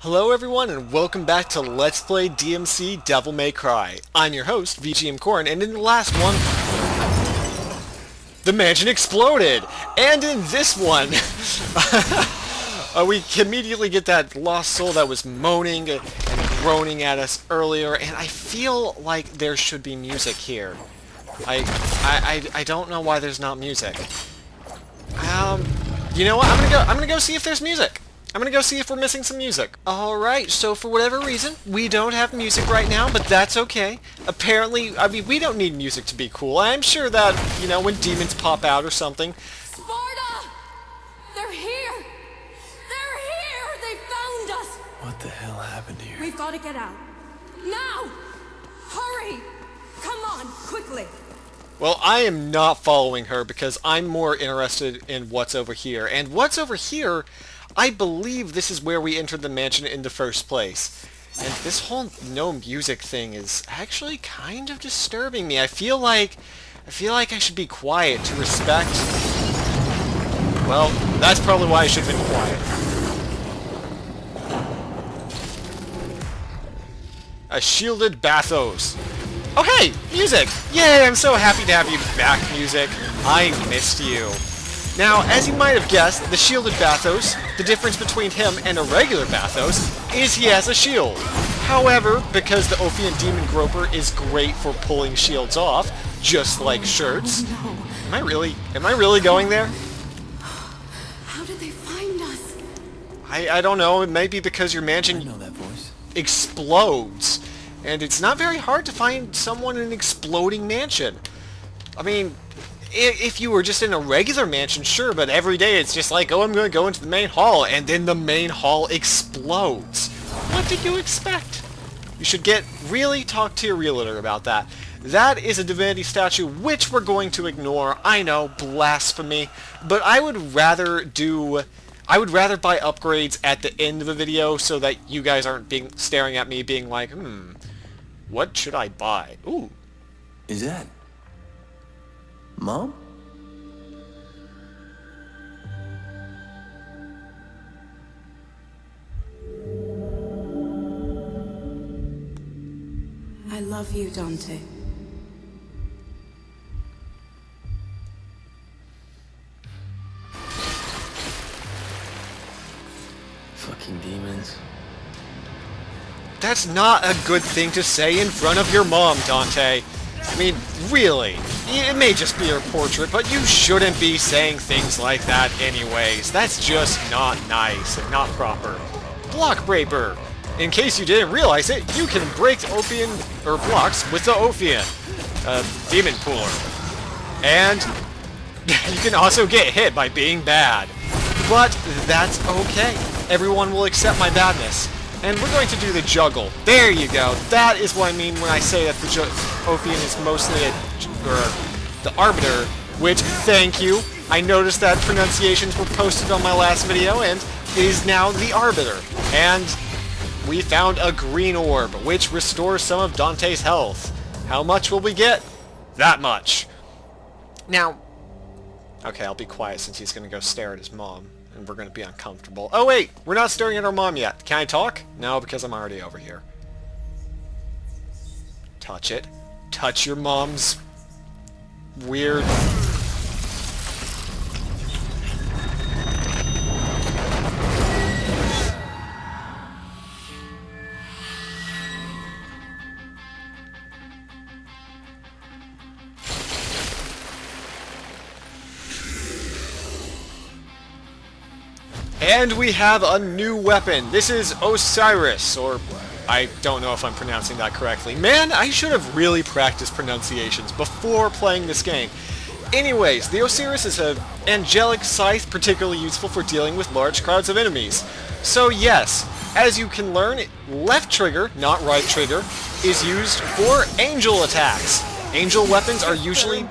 Hello everyone and welcome back to Let's Play DmC Devil May Cry. I'm your host, VGMKoren, and in the last one, the mansion exploded! And in this one, we immediately get that lost soul that was moaning and groaning at us earlier, and I feel like there should be music here. I don't know why there's not music. You know what? I'm gonna go see if there's music. I'm gonna go see if we're missing some music. Alright, so for whatever reason, we don't have music right now, but that's okay. Apparently, I mean, we don't need music to be cool. I'm sure that, you know, when demons pop out or something. Sparta! They're here! They're here! They found us! What the hell happened here? We've got to get out. Now! Hurry! Come on, quickly! Well, I am not following her because I'm more interested in what's over here. And what's over here, I believe this is where we entered the mansion in the first place. And this whole no music thing is actually kind of disturbing me. I feel like I should be quiet to respect... Well, that's probably why I should have been quiet. A shielded bathos. Oh hey! Music! Yay! I'm so happy to have you back, music. I missed you. Now, as you might have guessed, the shielded Bathos, the difference between him and a regular Bathos, is he has a shield. However, because the Ophian Demon Groper is great for pulling shields off, just like shirts... Oh, no. Am I really going there? How did they find us? I don't know, it may be because your mansion I know that voice. explodes. And it's not very hard to find someone in an exploding mansion. I mean... if you were just in a regular mansion, sure, but every day it's just like, oh, I'm going to go into the main hall, and then the main hall explodes. What did you expect? You should really talk to your realtor about that. That is a divinity statue, which we're going to ignore. I know, blasphemy, but I would rather buy upgrades at the end of the video so that you guys aren't staring at me being like, what should I buy? Ooh. Is that... Mom? I love you, Dante. Fucking demons. That's not a good thing to say in front of your mom, Dante. I mean, really. It may just be her portrait, but you shouldn't be saying things like that anyways. That's just not nice and not proper. Block Breaker. In case you didn't realize it, you can break Ophian blocks with the Ophian demon cooler. And you can also get hit by being bad. But that's okay. Everyone will accept my badness. And we're going to do the juggle. There you go. That is what I mean when I say that the Ophian is mostly the Arbiter, which, thank you. I noticed that pronunciations were posted on my last video, and it is now the Arbiter. And we found a green orb, which restores some of Dante's health. How much will we get? That much. Now, okay, I'll be quiet since he's going to go stare at his mom. And we're going to be uncomfortable. Oh wait, we're not staring at our mom yet. Can I talk? No, because I'm already over here. Touch it. Touch your mom's weird... And we have a new weapon. This is Osiris, or I don't know if I'm pronouncing that correctly. Man, I should have really practiced pronunciations before playing this game. Anyways, the Osiris is an angelic scythe particularly useful for dealing with large crowds of enemies. So yes, as you can learn, left trigger, not right trigger, is used for angel attacks. Angel weapons are usually...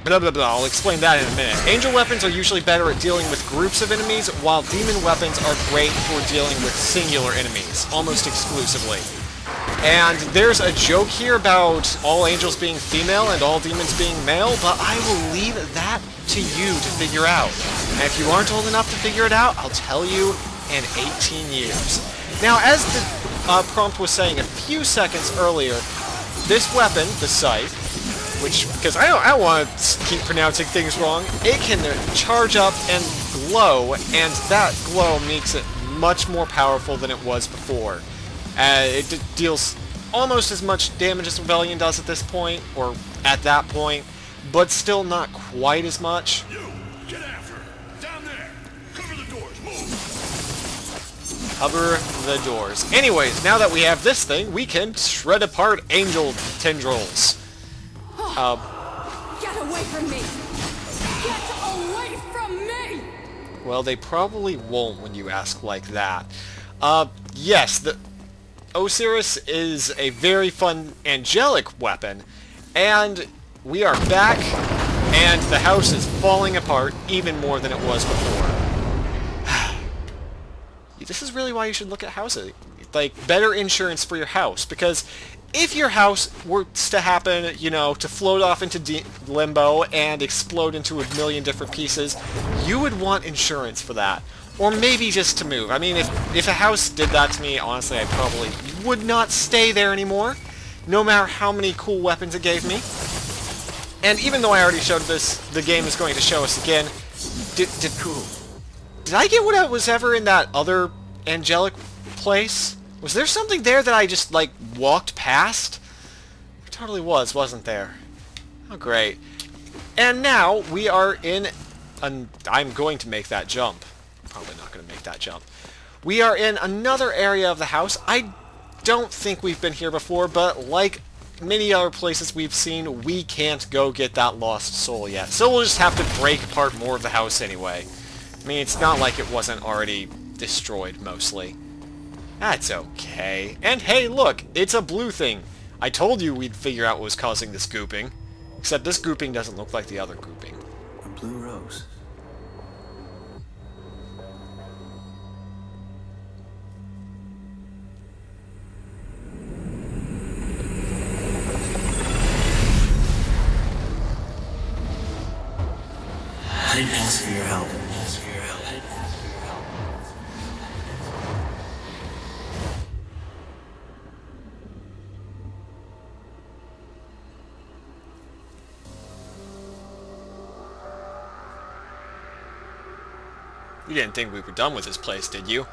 Blah, blah, blah. I'll explain that in a minute. Angel weapons are usually better at dealing with groups of enemies, while demon weapons are great for dealing with singular enemies, almost exclusively. And there's a joke here about all angels being female and all demons being male, but I will leave that to you to figure out. And if you aren't old enough to figure it out, I'll tell you 118 years. Now, as the prompt was saying a few seconds earlier, this weapon, the scythe, which, because I don't want to keep pronouncing things wrong, it can charge up and glow, and that glow makes it much more powerful than it was before. It deals almost as much damage as Rebellion does at this point, or at that point, but still not quite as much. You, get after her. Down there. Cover the doors. Move. Cover the doors. Anyways, now that we have this thing, we can shred apart angel tendrils. Get away from me! Get away from me! Well, they probably won't when you ask like that. Yes, the Osiris is a very fun angelic weapon, and we are back, and the house is falling apart even more than it was before. This is really why you should look at houses. Like, better insurance for your house, because if your house were to happen, you know, to float off into limbo and explode into a million different pieces, you would want insurance for that. Or maybe just to move. I mean, if a house did that to me, honestly, I probably would not stay there anymore, no matter how many cool weapons it gave me. And even though I already showed this, the game is going to show us again. Did I get what I was ever in that other angelic place? Was there something there that I just, like, walked past? There totally was, wasn't there? Oh, great. And now we are in... I'm going to make that jump. Probably not going to make that jump. We are in another area of the house. I don't think we've been here before, but like many other places we've seen, we can't go get that lost soul yet. So we'll just have to break apart more of the house anyway. I mean, it's not like it wasn't already destroyed, mostly. That's okay. And hey, look! It's a blue thing! I told you we'd figure out what was causing this gooping. Except this gooping doesn't look like the other gooping. A blue rose. Thanks for your help. You didn't think we were done with this place, did you?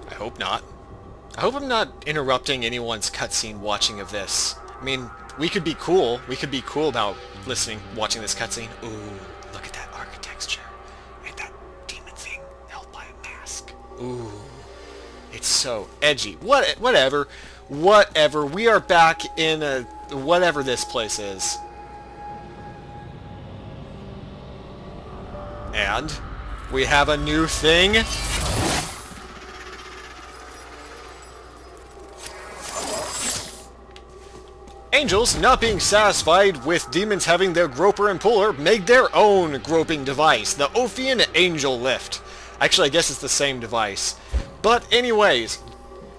I hope not. I hope I'm not interrupting anyone's cutscene watching of this. I mean, we could be cool. We could be cool about watching this cutscene. Ooh, look at that architecture. And that demon thing held by a mask. Ooh. It's so edgy. Whatever. Whatever. We are back in whatever this place is. And we have a new thing. Angels, not being satisfied with demons having their groper and puller, make their own groping device, the Ophian Angel Lift. Actually, I guess it's the same device. But anyways,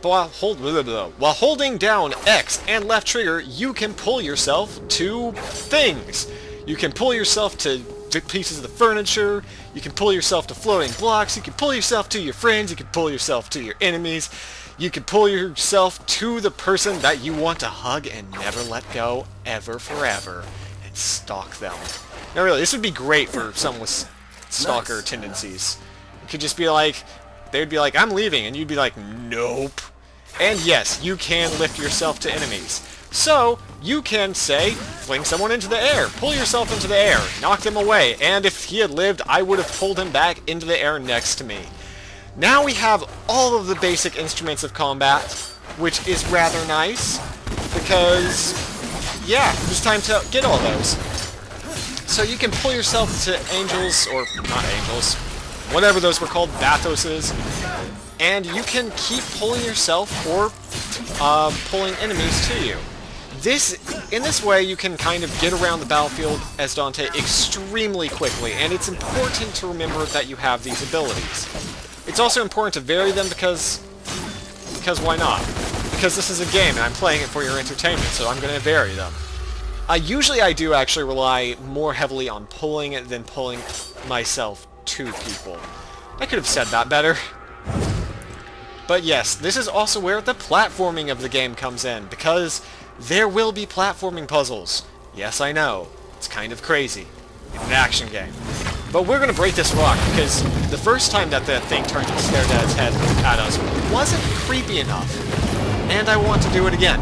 while holding down X and left trigger, you can pull yourself to things. You can pull yourself to pieces of the furniture, you can pull yourself to floating blocks, you can pull yourself to your friends, you can pull yourself to your enemies, you can pull yourself to the person that you want to hug and never let go, ever, forever, and stalk them. Now really, this would be great for someone with stalker tendencies. You could just be like, they'd be like, I'm leaving, and you'd be like, nope. And yes, you can lift yourself to enemies. So, you can, say, fling someone into the air, pull yourself into the air, knock them away, and if he had lived, I would have pulled him back into the air next to me. Now we have all of the basic instruments of combat, which is rather nice, because, yeah, it's time to get all those. So you can pull yourself to angels, or not angels, whatever those were called, Bathoses, and you can keep pulling yourself or pulling enemies to you. In this way, you can kind of get around the battlefield as Dante extremely quickly, and it's important to remember that you have these abilities. It's also important to vary them because why not? Because this is a game and I'm playing it for your entertainment, so I'm going to vary them. Usually I do actually rely more heavily on pulling than pulling myself to people. I could have said that better. But yes, this is also where the platforming of the game comes in, because there will be platforming puzzles. Yes, I know. It's kind of crazy. It's an action game. But we're gonna break this rock, because the first time that the thing turned and stared at its head at us wasn't creepy enough. And I want to do it again.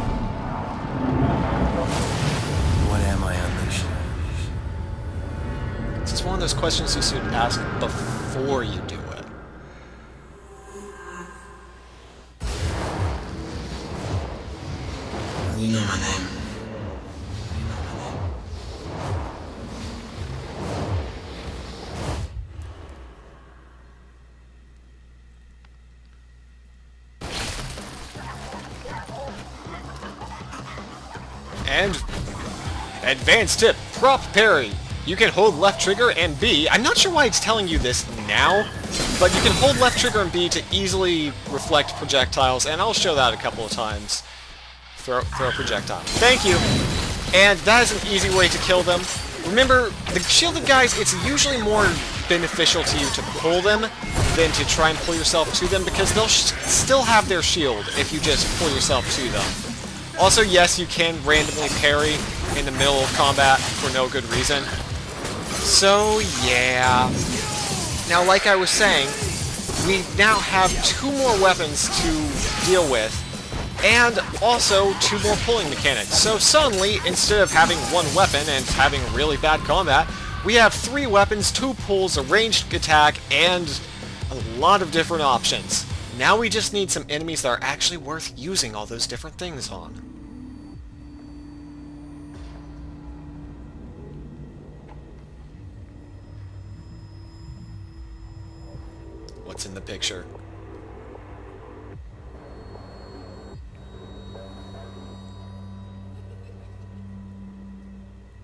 What am I unleashing? This is one of those questions you should ask before you do it. You know my name. And advanced tip, prop parry. You can hold left trigger and B. I'm not sure why it's telling you this now, but you can hold left trigger and B to easily reflect projectiles, and I'll show that a couple of times. Throw a projectile. Thank you! And that is an easy way to kill them. Remember, the shielded guys, it's usually more beneficial to you to pull them than to try and pull yourself to them, because they'll still have their shield if you just pull yourself to them. Also, yes, you can randomly parry in the middle of combat for no good reason. So, yeah. Now, like I was saying, we now have 2 more weapons to deal with, and also 2 more pulling mechanics. So suddenly, instead of having 1 weapon and having really bad combat, we have 3 weapons, 2 pulls, a ranged attack, and a lot of different options. Now we just need some enemies that are actually worth using all those different things on. What's in the picture?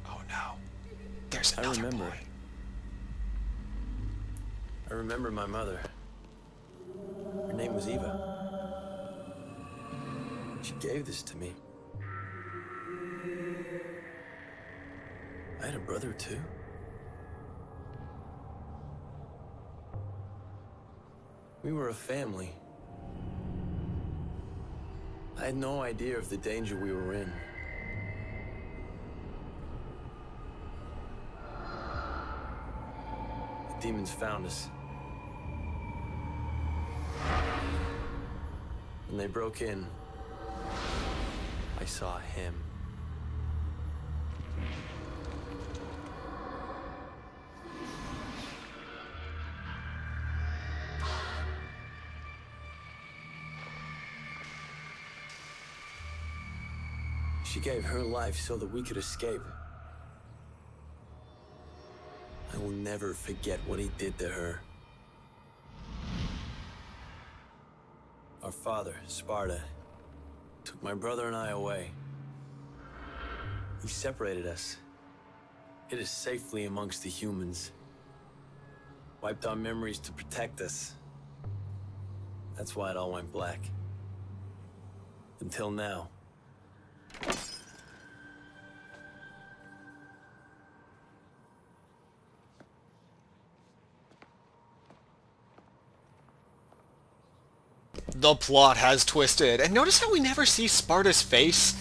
Oh no. There's another boy. I remember my mother. Her name was Eva. She gave this to me. I had a brother too. We were a family. I had no idea of the danger we were in. The demons found us. When they broke in, I saw him. She gave her life so that we could escape. I will never forget what he did to her. Our father, Sparta, took my brother and I away. He separated us, hid us safely amongst the humans, wiped our memories to protect us. That's why it all went black. Until now. The plot has twisted. And notice how we never see Sparta's face?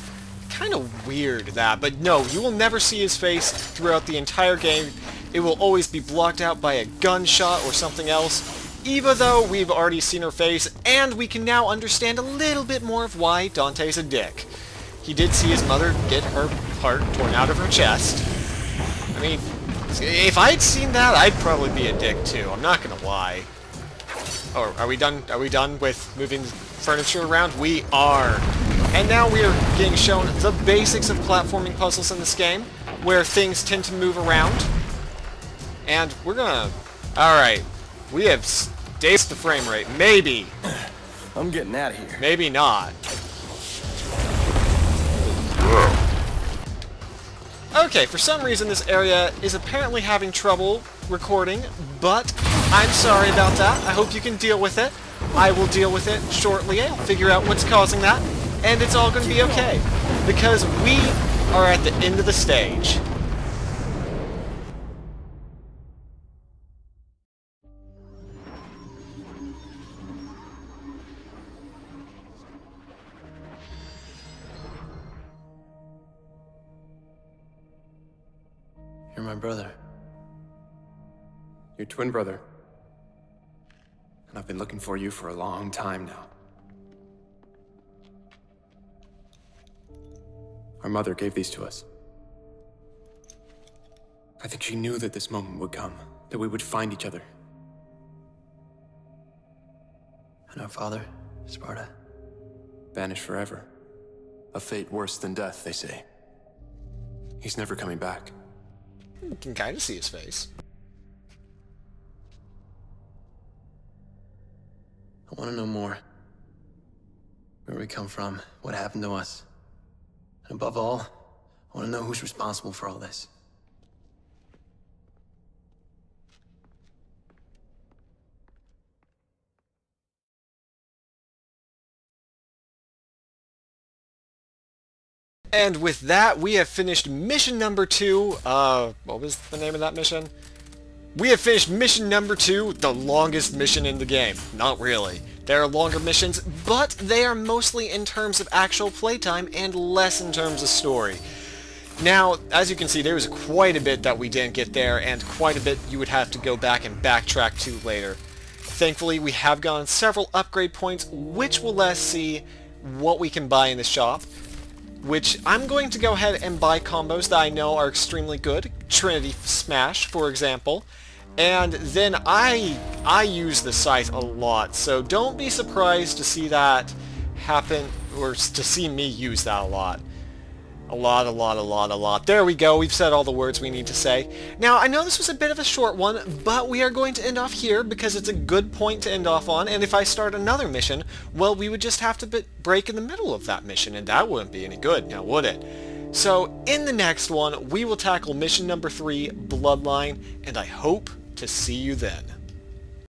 Kind of weird, that. But no, you will never see his face throughout the entire game. It will always be blocked out by a gunshot or something else. Eva, though, we've already seen her face, and we can now understand a little bit more of why Dante's a dick. He did see his mother get her heart torn out of her chest. I mean, if I'd seen that, I'd probably be a dick too. I'm not gonna lie. Oh, are we done? Are we done with moving furniture around? We are. And now we are getting shown the basics of platforming puzzles in this game, where things tend to move around. And we're gonna... Alright. We have staced the frame rate. Maybe. I'm getting out of here. Maybe not. Okay, for some reason this area is apparently having trouble recording, but I'm sorry about that. I hope you can deal with it. I will deal with it shortly. I'll figure out what's causing that, and it's all going to be okay, because we are at the end of the stage. my brother. Your twin brother. And I've been looking for you for a long time now. Our mother gave these to us. I think she knew that this moment would come, that we would find each other. And our father, Sparta? Banished forever. A fate worse than death, they say. He's never coming back. You can kind of see his face. I want to know more. Where we come from, what happened to us. And above all, I want to know who's responsible for all this. And with that, we have finished mission number 2. What was the name of that mission? We have finished mission number 2, the longest mission in the game. Not really. There are longer missions, but they are mostly in terms of actual playtime and less in terms of story. Now, as you can see, there was quite a bit that we didn't get there, and quite a bit you would have to go back and backtrack to later. Thankfully, we have gotten several upgrade points, which will let us see what we can buy in the shop, which I'm going to go ahead and buy combos that I know are extremely good. Trinity Smash, for example. And then I use the scythe a lot, so don't be surprised to see that happen, or to see me use that a lot. A lot. There we go, we've said all the words we need to say. Now, I know this was a bit of a short one, but we are going to end off here because it's a good point to end off on, and if I start another mission, well, we would just have to break in the middle of that mission, and that wouldn't be any good, now would it? So, in the next one, we will tackle mission number 3, Bloodline, and I hope to see you then.